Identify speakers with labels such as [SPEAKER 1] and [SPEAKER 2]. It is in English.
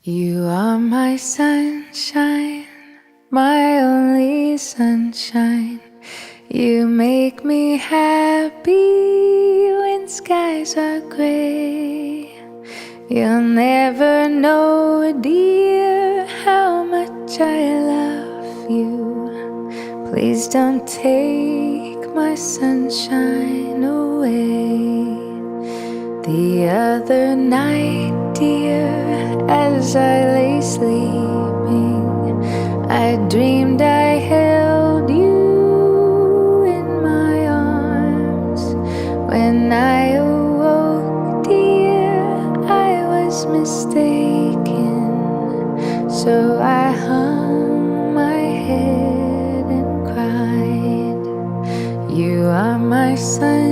[SPEAKER 1] You are my sunshine, my only sunshine. You make me happy when skies are gray. You'll never know, dear, how much I love you. Please don't take my sunshine away. The other night, dear, as I lay sleeping, I dreamed I held you in my arms. When I awoke, dear, I was mistaken. So I hung my head and cried. You are my sun.